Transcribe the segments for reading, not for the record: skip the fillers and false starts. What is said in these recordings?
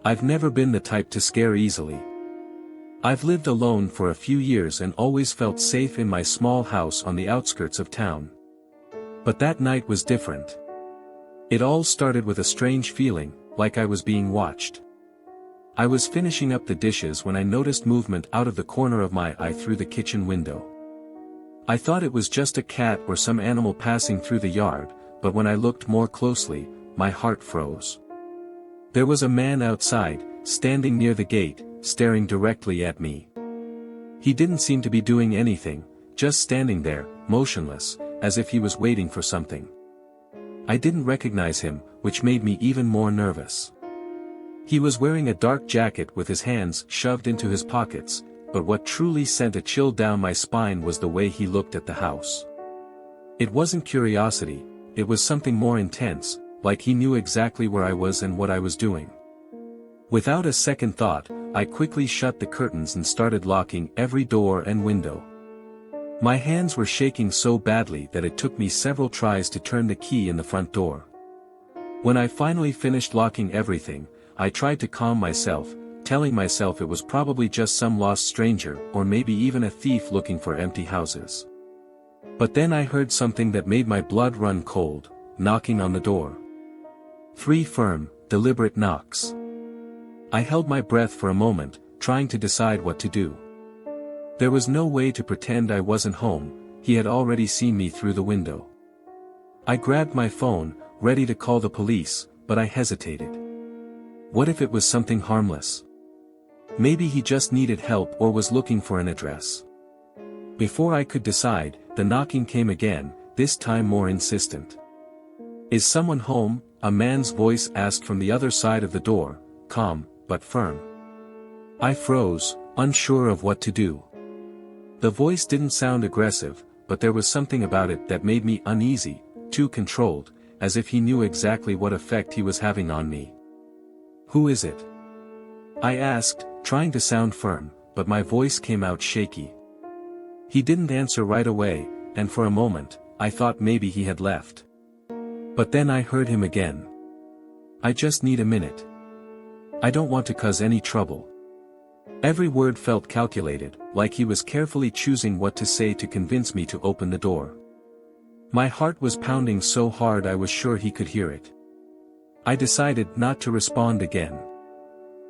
I've never been the type to scare easily. I've lived alone for a few years and always felt safe in my small house on the outskirts of town. But that night was different. It all started with a strange feeling, like I was being watched. I was finishing up the dishes when I noticed movement out of the corner of my eye through the kitchen window. I thought it was just a cat or some animal passing through the yard, but when I looked more closely, my heart froze. There was a man outside, standing near the gate, staring directly at me. He didn't seem to be doing anything, just standing there, motionless, as if he was waiting for something. I didn't recognize him, which made me even more nervous. He was wearing a dark jacket with his hands shoved into his pockets, but what truly sent a chill down my spine was the way he looked at the house. It wasn't curiosity, it was something more intense, like he knew exactly where I was and what I was doing. Without a second thought, I quickly shut the curtains and started locking every door and window. My hands were shaking so badly that it took me several tries to turn the key in the front door. When I finally finished locking everything, I tried to calm myself, telling myself it was probably just some lost stranger or maybe even a thief looking for empty houses. But then I heard something that made my blood run cold, knocking on the door. 3 firm, deliberate knocks. I held my breath for a moment, trying to decide what to do. There was no way to pretend I wasn't home, he had already seen me through the window. I grabbed my phone, ready to call the police, but I hesitated. What if it was something harmless? Maybe he just needed help or was looking for an address. Before I could decide, the knocking came again, this time more insistent. "Is someone home?" a man's voice asked from the other side of the door, calm, but firm. I froze, unsure of what to do. The voice didn't sound aggressive, but there was something about it that made me uneasy, too controlled, as if he knew exactly what effect he was having on me. "Who is it?" I asked, trying to sound firm, but my voice came out shaky. He didn't answer right away, and for a moment, I thought maybe he had left. But then I heard him again. "I just need a minute. I don't want to cause any trouble." Every word felt calculated, like he was carefully choosing what to say to convince me to open the door. My heart was pounding so hard I was sure he could hear it. I decided not to respond again.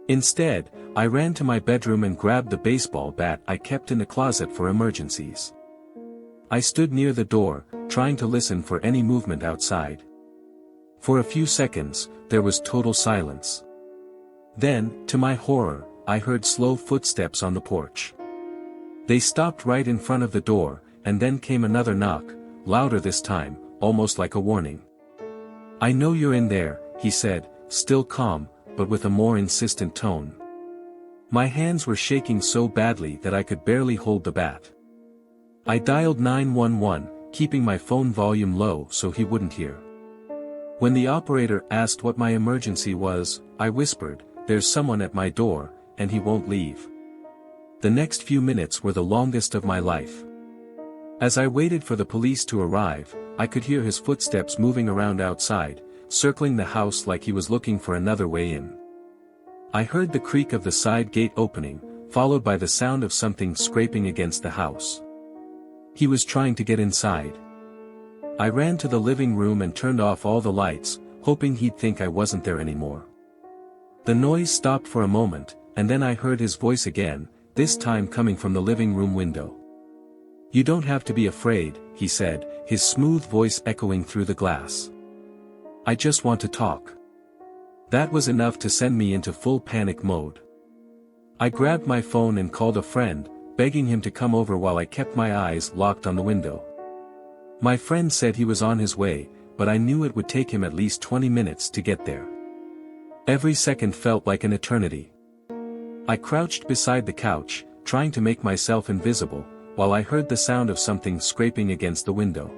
Instead, I ran to my bedroom and grabbed the baseball bat I kept in the closet for emergencies. I stood near the door, trying to listen for any movement outside. For a few seconds, there was total silence. Then, to my horror, I heard slow footsteps on the porch. They stopped right in front of the door, and then came another knock, louder this time, almost like a warning. "I know you're in there," he said, still calm, but with a more insistent tone. My hands were shaking so badly that I could barely hold the bat. I dialed 911, keeping my phone volume low so he wouldn't hear. When the operator asked what my emergency was, I whispered, "There's someone at my door, and he won't leave." The next few minutes were the longest of my life. As I waited for the police to arrive, I could hear his footsteps moving around outside, circling the house like he was looking for another way in. I heard the creak of the side gate opening, followed by the sound of something scraping against the house. He was trying to get inside. I ran to the living room and turned off all the lights, hoping he'd think I wasn't there anymore. The noise stopped for a moment, and then I heard his voice again, this time coming from the living room window. "You don't have to be afraid," he said, his smooth voice echoing through the glass. "I just want to talk." That was enough to send me into full panic mode. I grabbed my phone and called a friend, begging him to come over while I kept my eyes locked on the window. My friend said he was on his way, but I knew it would take him at least 20 minutes to get there. Every second felt like an eternity. I crouched beside the couch, trying to make myself invisible, while I heard the sound of something scraping against the window.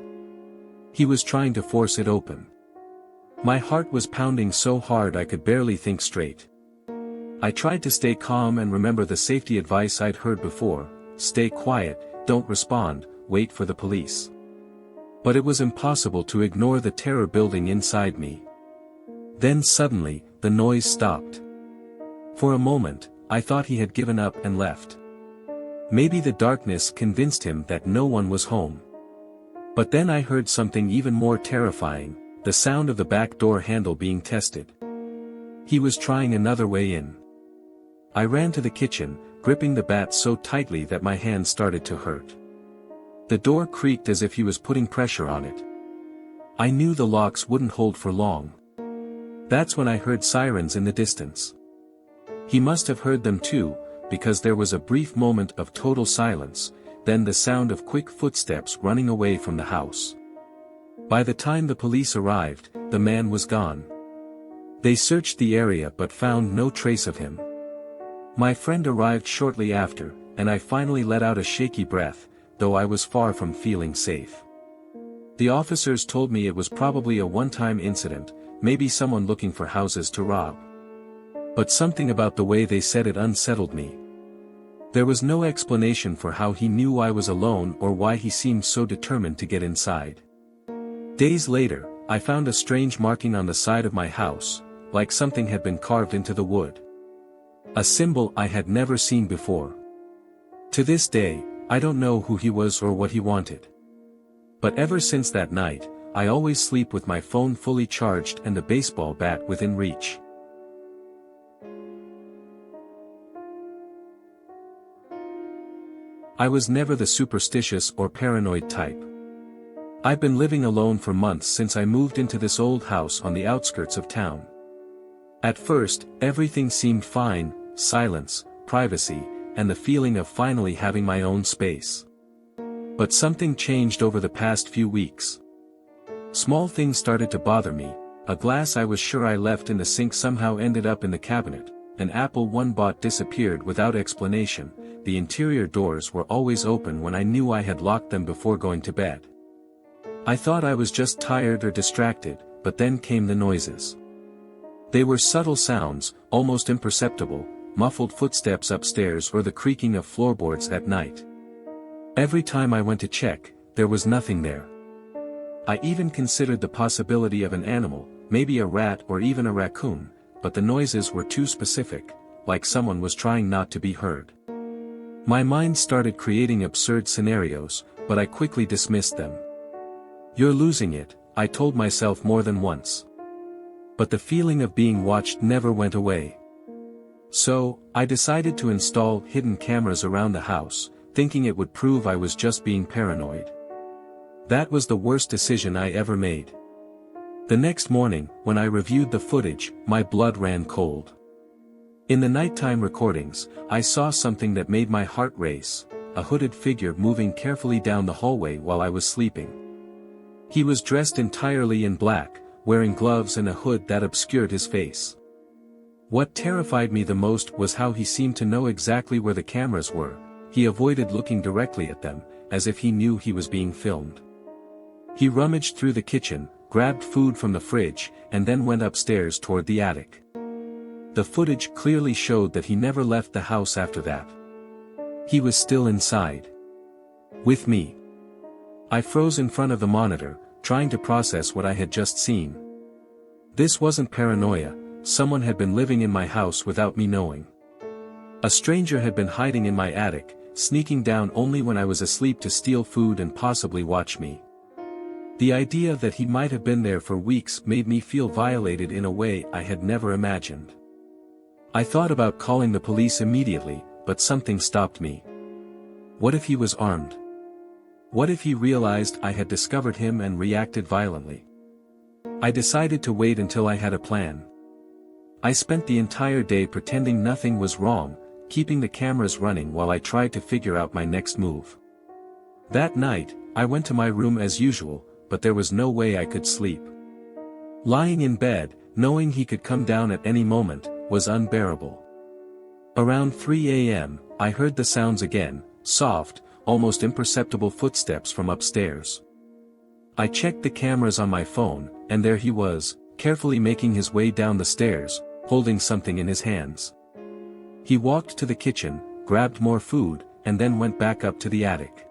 He was trying to force it open. My heart was pounding so hard I could barely think straight. I tried to stay calm and remember the safety advice I'd heard before: stay quiet, don't respond, wait for the police. But it was impossible to ignore the terror building inside me. Then suddenly, the noise stopped. For a moment, I thought he had given up and left. Maybe the darkness convinced him that no one was home. But then I heard something even more terrifying, the sound of the back door handle being tested. He was trying another way in. I ran to the kitchen, gripping the bat so tightly that my hand started to hurt. The door creaked as if he was putting pressure on it. I knew the locks wouldn't hold for long. That's when I heard sirens in the distance. He must have heard them too, because there was a brief moment of total silence, then the sound of quick footsteps running away from the house. By the time the police arrived, the man was gone. They searched the area but found no trace of him. My friend arrived shortly after, and I finally let out a shaky breath, though I was far from feeling safe. The officers told me it was probably a one-time incident, maybe someone looking for houses to rob. But something about the way they said it unsettled me. There was no explanation for how he knew I was alone or why he seemed so determined to get inside. Days later, I found a strange marking on the side of my house, like something had been carved into the wood. A symbol I had never seen before. To this day, I don't know who he was or what he wanted. But ever since that night, I always sleep with my phone fully charged and the baseball bat within reach. I was never the superstitious or paranoid type. I've been living alone for months since I moved into this old house on the outskirts of town. At first, everything seemed fine, silence, privacy, and the feeling of finally having my own space. But something changed over the past few weeks. Small things started to bother me. A glass I was sure I left in the sink somehow ended up in the cabinet. An apple I bought disappeared without explanation. The interior doors were always open when I knew I had locked them before going to bed. I thought I was just tired or distracted, but then came the noises. They were subtle sounds, almost imperceptible, muffled footsteps upstairs or the creaking of floorboards at night. Every time I went to check, there was nothing there. I even considered the possibility of an animal, maybe a rat or even a raccoon, but the noises were too specific, like someone was trying not to be heard. My mind started creating absurd scenarios, but I quickly dismissed them. "You're losing it," I told myself more than once. But the feeling of being watched never went away. So, I decided to install hidden cameras around the house, thinking it would prove I was just being paranoid. That was the worst decision I ever made. The next morning, when I reviewed the footage, my blood ran cold. In the nighttime recordings, I saw something that made my heart race, a hooded figure moving carefully down the hallway while I was sleeping. He was dressed entirely in black, wearing gloves and a hood that obscured his face. What terrified me the most was how he seemed to know exactly where the cameras were. He avoided looking directly at them, as if he knew he was being filmed. He rummaged through the kitchen, grabbed food from the fridge, and then went upstairs toward the attic. The footage clearly showed that he never left the house after that. He was still inside. With me. I froze in front of the monitor, trying to process what I had just seen. This wasn't paranoia, someone had been living in my house without me knowing. A stranger had been hiding in my attic, sneaking down only when I was asleep to steal food and possibly watch me. The idea that he might have been there for weeks made me feel violated in a way I had never imagined. I thought about calling the police immediately, but something stopped me. What if he was armed? What if he realized I had discovered him and reacted violently? I decided to wait until I had a plan. I spent the entire day pretending nothing was wrong, keeping the cameras running while I tried to figure out my next move. That night, I went to my room as usual, but there was no way I could sleep. Lying in bed, knowing he could come down at any moment, was unbearable. Around 3 a.m., I heard the sounds again, soft, almost imperceptible footsteps from upstairs. I checked the cameras on my phone, and there he was, carefully making his way down the stairs, holding something in his hands. He walked to the kitchen, grabbed more food, and then went back up to the attic.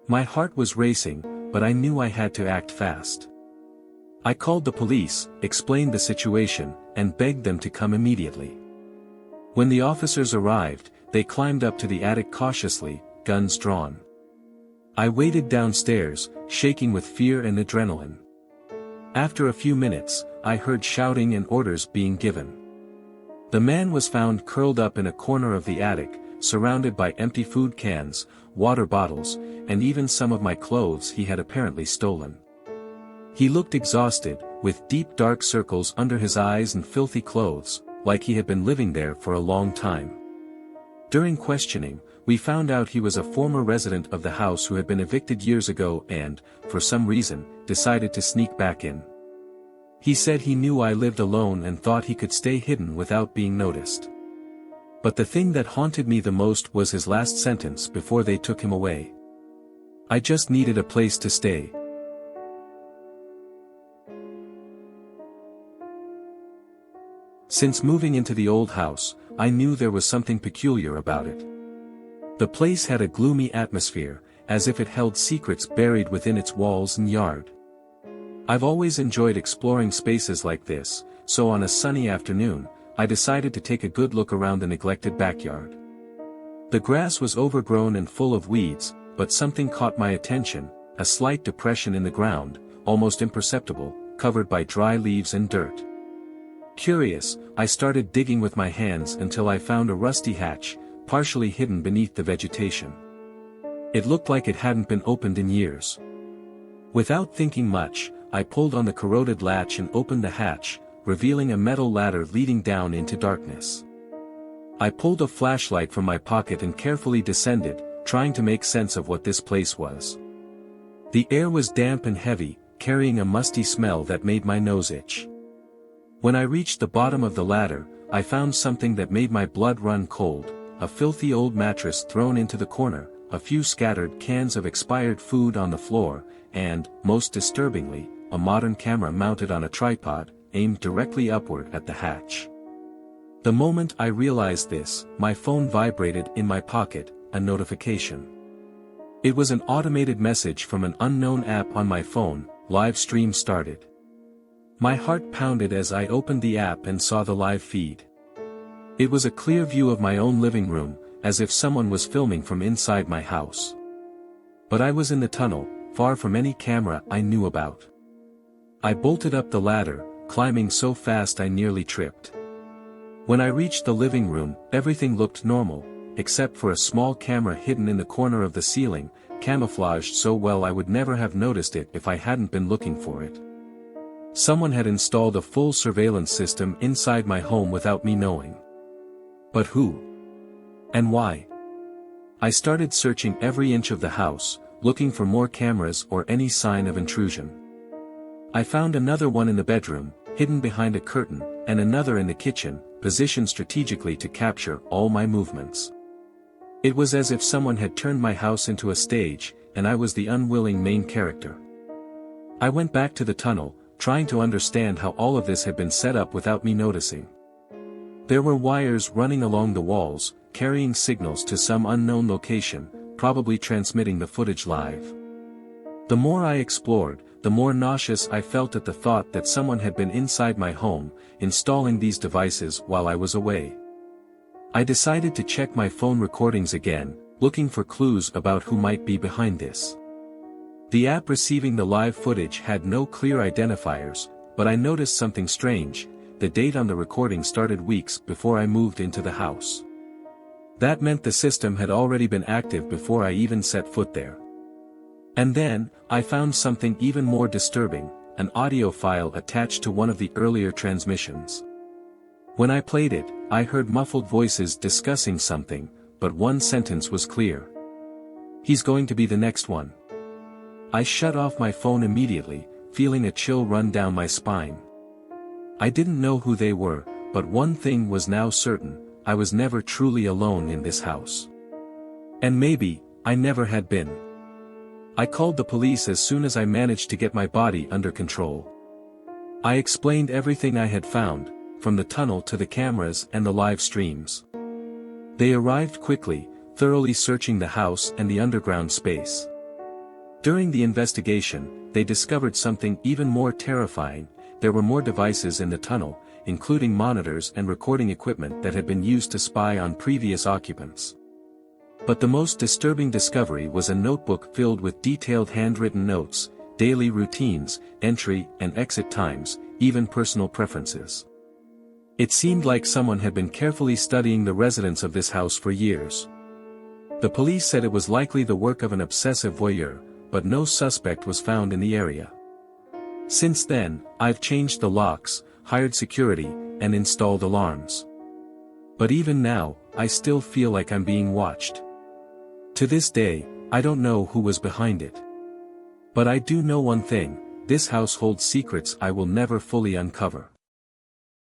My heart was racing, but I knew I had to act fast. I called the police, explained the situation, and begged them to come immediately. When the officers arrived, they climbed up to the attic cautiously, guns drawn. I waited downstairs, shaking with fear and adrenaline. After a few minutes, I heard shouting and orders being given. The man was found curled up in a corner of the attic, surrounded by empty food cans, water bottles, and even some of my clothes he had apparently stolen. He looked exhausted, with deep dark circles under his eyes and filthy clothes, like he had been living there for a long time. During questioning, we found out he was a former resident of the house who had been evicted years ago and, for some reason, decided to sneak back in. He said he knew I lived alone and thought he could stay hidden without being noticed. But the thing that haunted me the most was his last sentence before they took him away. I just needed a place to stay. Since moving into the old house, I knew there was something peculiar about it. The place had a gloomy atmosphere, as if it held secrets buried within its walls and yard. I've always enjoyed exploring spaces like this, so on a sunny afternoon, I decided to take a good look around the neglected backyard. The grass was overgrown and full of weeds, but something caught my attention, a slight depression in the ground, almost imperceptible, covered by dry leaves and dirt. Curious, I started digging with my hands until I found a rusty hatch, partially hidden beneath the vegetation. It looked like it hadn't been opened in years. Without thinking much, I pulled on the corroded latch and opened the hatch, revealing a metal ladder leading down into darkness. I pulled a flashlight from my pocket and carefully descended, trying to make sense of what this place was. The air was damp and heavy, carrying a musty smell that made my nose itch. When I reached the bottom of the ladder, I found something that made my blood run cold, a filthy old mattress thrown into the corner, a few scattered cans of expired food on the floor, and, most disturbingly, a modern camera mounted on a tripod, aimed directly upward at the hatch. The moment I realized this, my phone vibrated in my pocket, a notification. It was an automated message from an unknown app on my phone. Live stream started. My heart pounded as I opened the app and saw the live feed. It was a clear view of my own living room, as if someone was filming from inside my house. But I was in the tunnel, far from any camera I knew about. I bolted up the ladder, climbing so fast I nearly tripped. When I reached the living room, everything looked normal, except for a small camera hidden in the corner of the ceiling, camouflaged so well I would never have noticed it if I hadn't been looking for it. Someone had installed a full surveillance system inside my home without me knowing. But who? And why? I started searching every inch of the house, looking for more cameras or any sign of intrusion. I found another one in the bedroom, hidden behind a curtain, and another in the kitchen, positioned strategically to capture all my movements. It was as if someone had turned my house into a stage, and I was the unwilling main character. I went back to the tunnel, trying to understand how all of this had been set up without me noticing. There were wires running along the walls, carrying signals to some unknown location, probably transmitting the footage live. The more I explored, the more nauseous I felt at the thought that someone had been inside my home, installing these devices while I was away. I decided to check my phone recordings again, looking for clues about who might be behind this. The app receiving the live footage had no clear identifiers, but I noticed something strange. The date on the recording started weeks before I moved into the house. That meant the system had already been active before I even set foot there. And then, I found something even more disturbing, an audio file attached to one of the earlier transmissions. When I played it, I heard muffled voices discussing something, but one sentence was clear. "He's going to be the next one." I shut off my phone immediately, feeling a chill run down my spine. I didn't know who they were, but one thing was now certain: I was never truly alone in this house. And maybe, I never had been. I called the police as soon as I managed to get my body under control. I explained everything I had found, from the tunnel to the cameras and the live streams. They arrived quickly, thoroughly searching the house and the underground space. During the investigation, they discovered something even more terrifying. There were more devices in the tunnel, including monitors and recording equipment that had been used to spy on previous occupants. But the most disturbing discovery was a notebook filled with detailed handwritten notes, daily routines, entry and exit times, even personal preferences. It seemed like someone had been carefully studying the residents of this house for years. The police said it was likely the work of an obsessive voyeur, but no suspect was found in the area. Since then, I've changed the locks, hired security, and installed alarms. But even now, I still feel like I'm being watched. To this day, I don't know who was behind it. But I do know one thing: this house holds secrets I will never fully uncover.